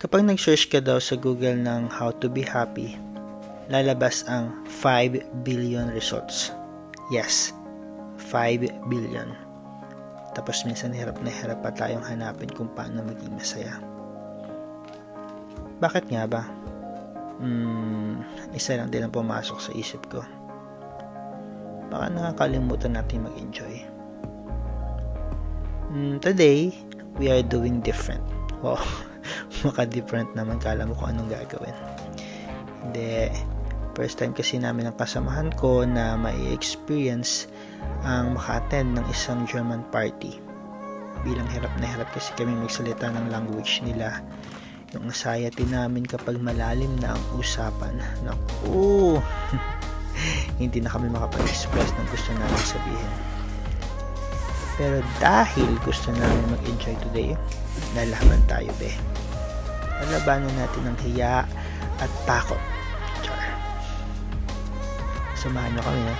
Kapag nag-search ka daw sa Google ng how to be happy, lalabas ang 5 billion results. Yes, 5 billion. Tapos minsan hirap pa tayong hanapin kung paano maging masaya. Bakit nga ba? Isa lang din ang pumasok sa isip ko. Baka nakakalimutan natin mag-enjoy. Today, we are doing different. Wow, maka-different naman. Kala mo kung anong gagawin. Hindi. First time kasi namin ang kasamahan ko na mai-experience ang maka-attend ng isang German party. Bilang hirap na hirap kasi kami magsalita ng language nila. Yung anxiety namin kapag malalim na ang usapan. Naku! Hindi na kami makapag-express ng gusto namin sabihin. Pero dahil gusto namin mag-enjoy today, lalaban tayo, be. Lalabanan natin ang hiya at takot. Char. Samahan nyo kami, ha?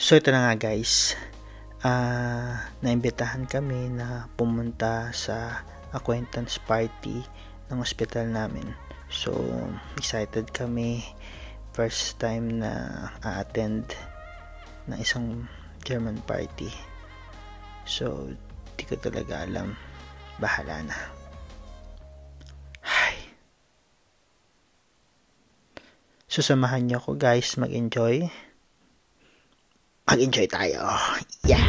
So ito na nga guys, naimbitahan kami na pumunta sa acquaintance party ng hospital namin. So excited kami, first time na a-attend ng isang German party. So di ko talaga alam, bahala na. Hi. So samahan niyo ako guys mag-enjoy. Mag-enjoy tayo. Yeah!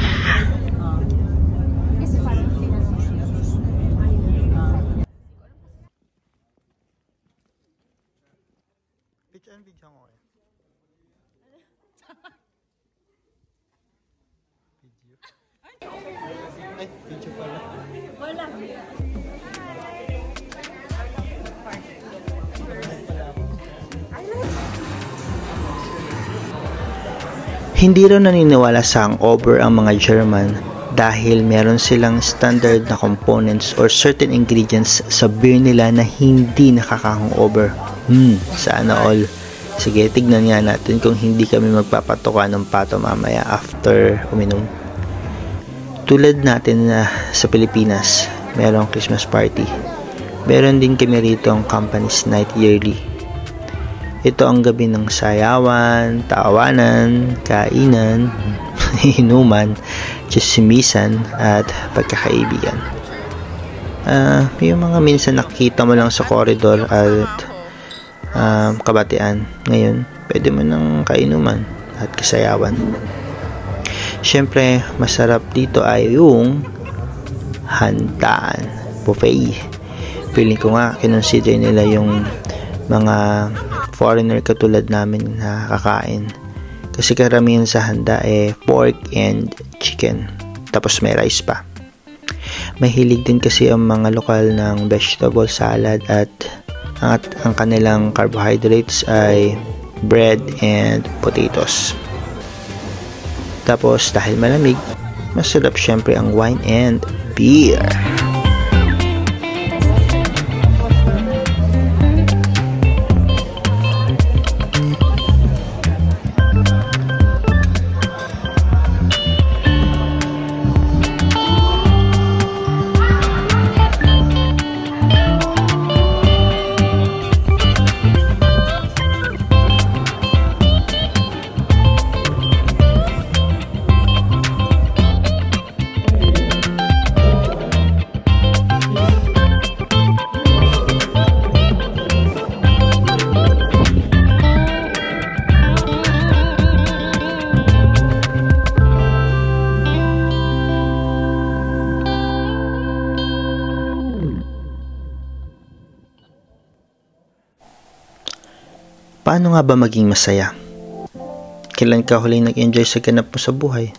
Video mo eh. Video? Ay, video pala. Wala. Hindi raw naniniwala sa hangover ang mga German dahil meron silang standard na components or certain ingredients sa beer nila na hindi nakaka-hangover. Sana all. Sige, tignan nga natin kung hindi kami magpapatuka ng pato mamaya after uminom. Tulad natin na sa Pilipinas, merong Christmas party. Meron din kami rito ang company's night yearly. Ito ang gabi ng sayawan, tawanan, kainan, inuman, chismisan, at pagkakaibigan. Yung mga minsan nakikita mo lang sa koridor at kabatian. Ngayon, pwede mo ng kainuman at kasayawan. Siyempre, masarap dito ay yung handaan, buffet. Feeling ko nga, kinonsider nila yung mga foreigner katulad namin na kakain. Kasi karamihan sa handa pork and chicken. Tapos may rice pa. Mahilig din kasi ang mga lokal ng vegetable salad at ang kanilang carbohydrates ay bread and potatoes. Tapos dahil malamig, masarap syempre ang wine and beer. Paano nga ba maging masaya? Kailan ka huling nag-enjoy sa ganap mo sa buhay?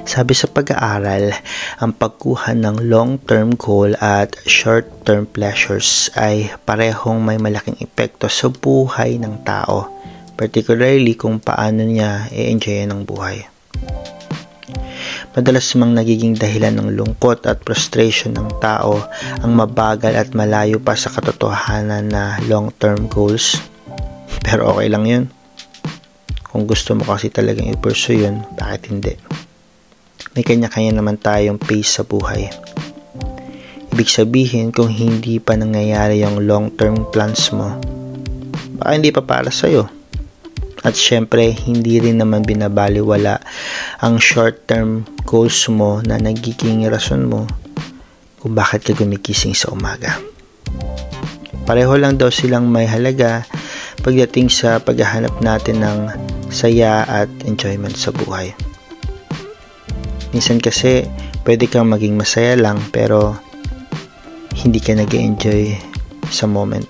Sabi sa pag-aaral, ang pagkuha ng long-term goal at short-term pleasures ay parehong may malaking epekto sa buhay ng tao, particularly kung paano niya i-enjoy ang buhay. Madalas mang nagiging dahilan ng lungkot at frustration ng tao ang mabagal at malayo pa sa katotohanan na long-term goals. Pero okay lang yun. Kung gusto mo kasi talagang i-pursue yun, bakit hindi? May kanya-kanya naman tayong pace sa buhay. Ibig sabihin, kung hindi pa nangyayari yung long-term plans mo, baka hindi pa para sa'yo. At syempre, hindi rin naman binabaliwala ang short-term goals mo na nagiging rason mo kung bakit ka gumigising sa umaga. Pareho lang daw silang may halaga pagdating sa paghahanap natin ng saya at enjoyment sa buhay. Minsan kasi, pwede kang maging masaya lang pero hindi ka nag-enjoy sa moment.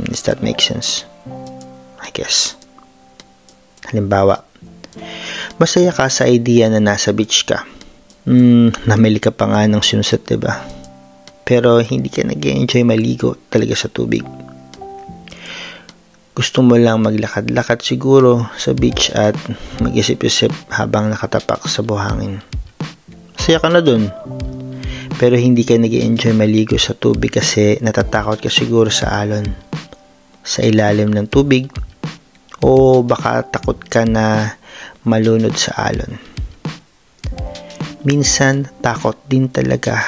Does that make sense? I guess. Halimbawa, masaya ka sa idea na nasa beach ka. Namili ka pa nga ng swimsuit, diba? Pero hindi ka nag-enjoy maligo talaga sa tubig. Gusto mo lang maglakad-lakad siguro sa beach at mag-isip-isip habang nakatapak sa buhangin. Masaya ka na dun. Pero hindi ka nag-enjoy maligo sa tubig kasi natatakot ka siguro sa alon, sa ilalim ng tubig, o baka takot ka na malunod sa alon. Minsan, takot din talaga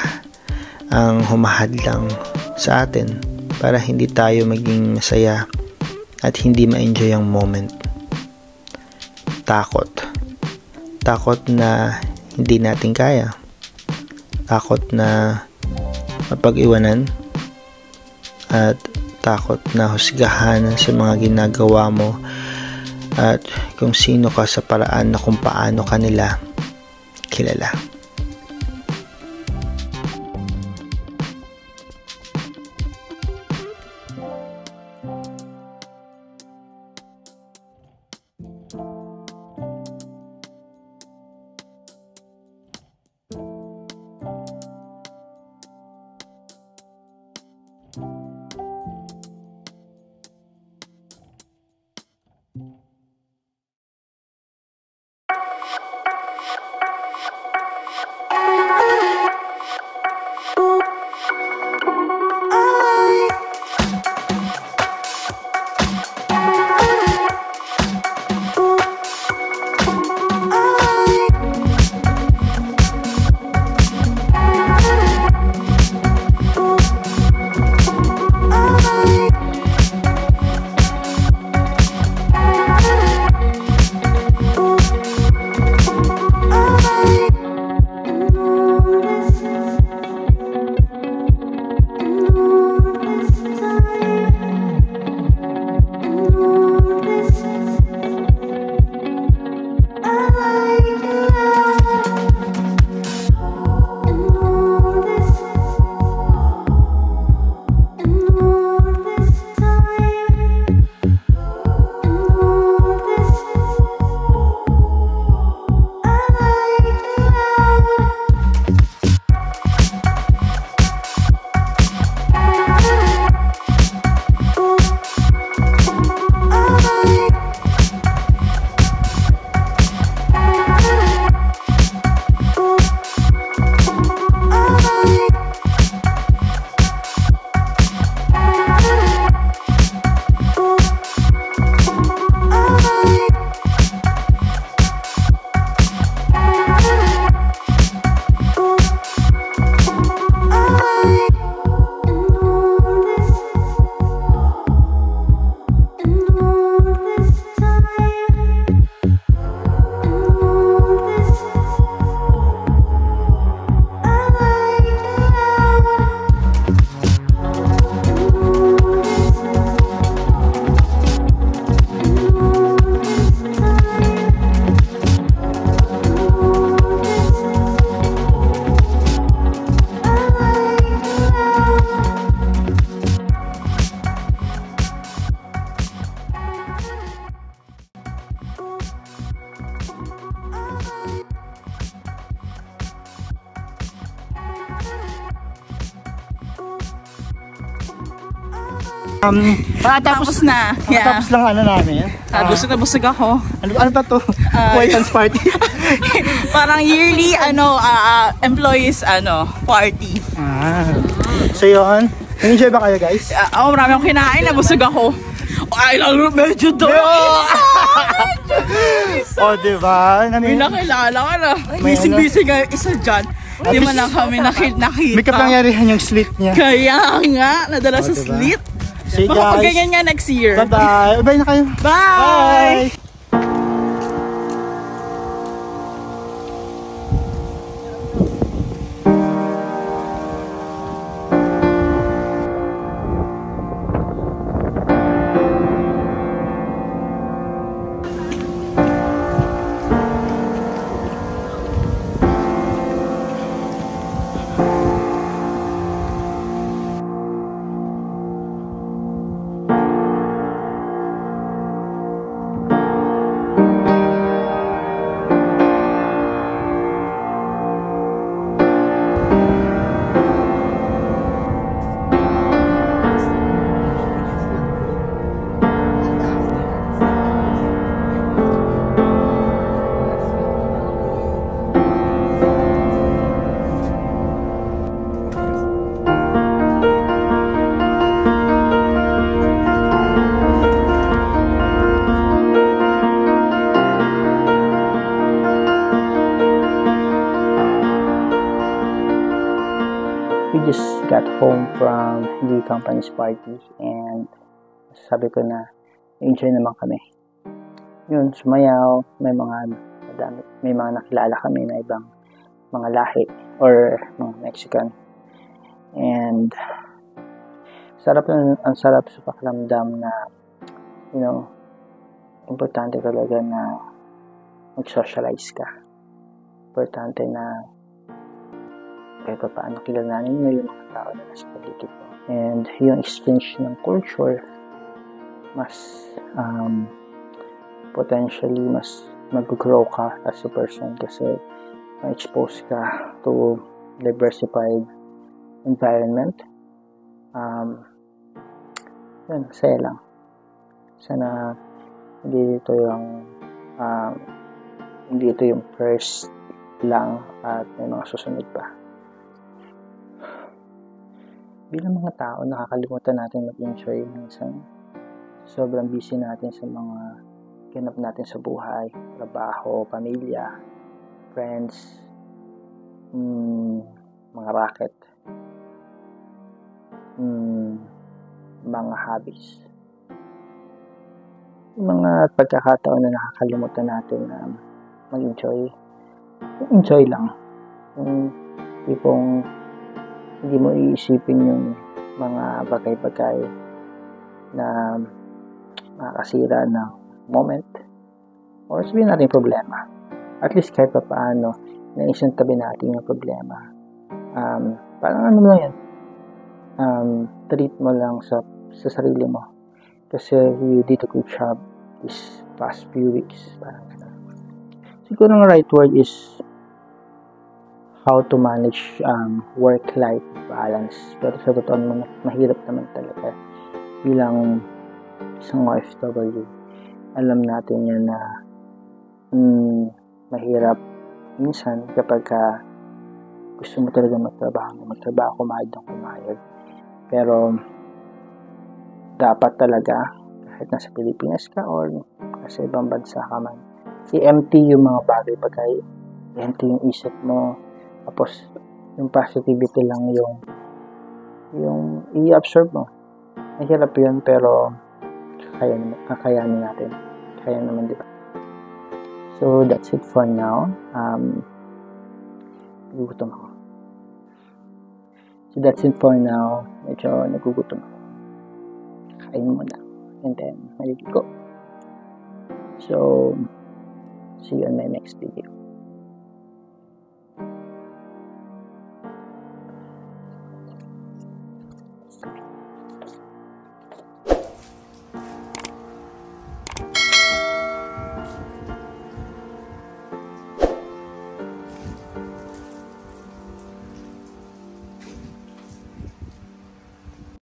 ang humahadlang sa atin para hindi tayo maging masaya at hindi ma-enjoy ang moment. Takot. Takot na hindi natin kaya. Takot na mapag-iwanan. At takot na husgahan sa mga ginagawa mo at kung sino ka sa paraan na kung paano ka nila kilala. Tapos na. Yeah. Tapos lang ano namin. Busog na busog ako. Ano ba to? Acquaintance party. Parang yearly employees party. So yun. Enjoy ba kayo guys? Marami akong kinain, nabusog ako. Ay, lalo medyo daw. Diba? May nakilala ka na. Bisig-bisig nga isa dyan. Hindi man lang kami nakita. May kapangyarihan yung slit niya. Kaya nga, nadala sa slit. See you Baka pag guys. ganyan nga next year. Bye-bye. Bye na kayo. Bye! We just got home from the company's party and sabi ko na enjoy naman kami. Yun, sumayaw, may mga nakilala kami na ibang mga lahi or mga Mexican. And ang sarap sa pakiramdam na importante talaga na mag-socialize ka. Importante na kahit pa paano kilalanin mo yung mga tao na nasa paligid mo. And yung exchange ng culture, mas potentially mas mag-grow ka as a person kasi ma-expose ka to diversified environment. Yun, masaya lang. Sana hindi ito yung first lang at may mga susunod pa. Bilang mga tao, nakakalimutan natin mag-enjoy minsan. Sobrang busy natin sa mga ganap natin sa buhay, trabaho, pamilya, friends, mga racket, mga hobbies. Mga pagkakataon na nakakalimutan natin na mag-enjoy. Enjoy lang. Tipong hindi mo iisipin yung mga bagay-bagay na makakasira ng moment or sabihin natin problema. At least kahit pa paano naisang tabi natin yung problema. Parang ano lang yan, treat mo lang sa sarili mo kasi you did a good job this past few weeks. Parang siguro ang right word is how to manage work-life balance. Pero sa totoo naman, mahirap naman talaga. Bilang isang OFW, alam natin yan na mahirap minsan kapag gusto mo talaga magtrabaho, kumayod. Pero dapat talaga, kahit nasa Pilipinas ka or nasa ibang bansa ka man, i-empty yung mga bagay-bagay, i-empty yung isip mo, tapos yung positivity lang yung i-absorb mo. Mahirap yun pero kakayanin natin. Kaya naman, di ba? So that's it for now. Nagugutom ako. So that's it for now. Medyo nagugutom ako. Kain mo na. And then, maliligo. So, see you on my next video.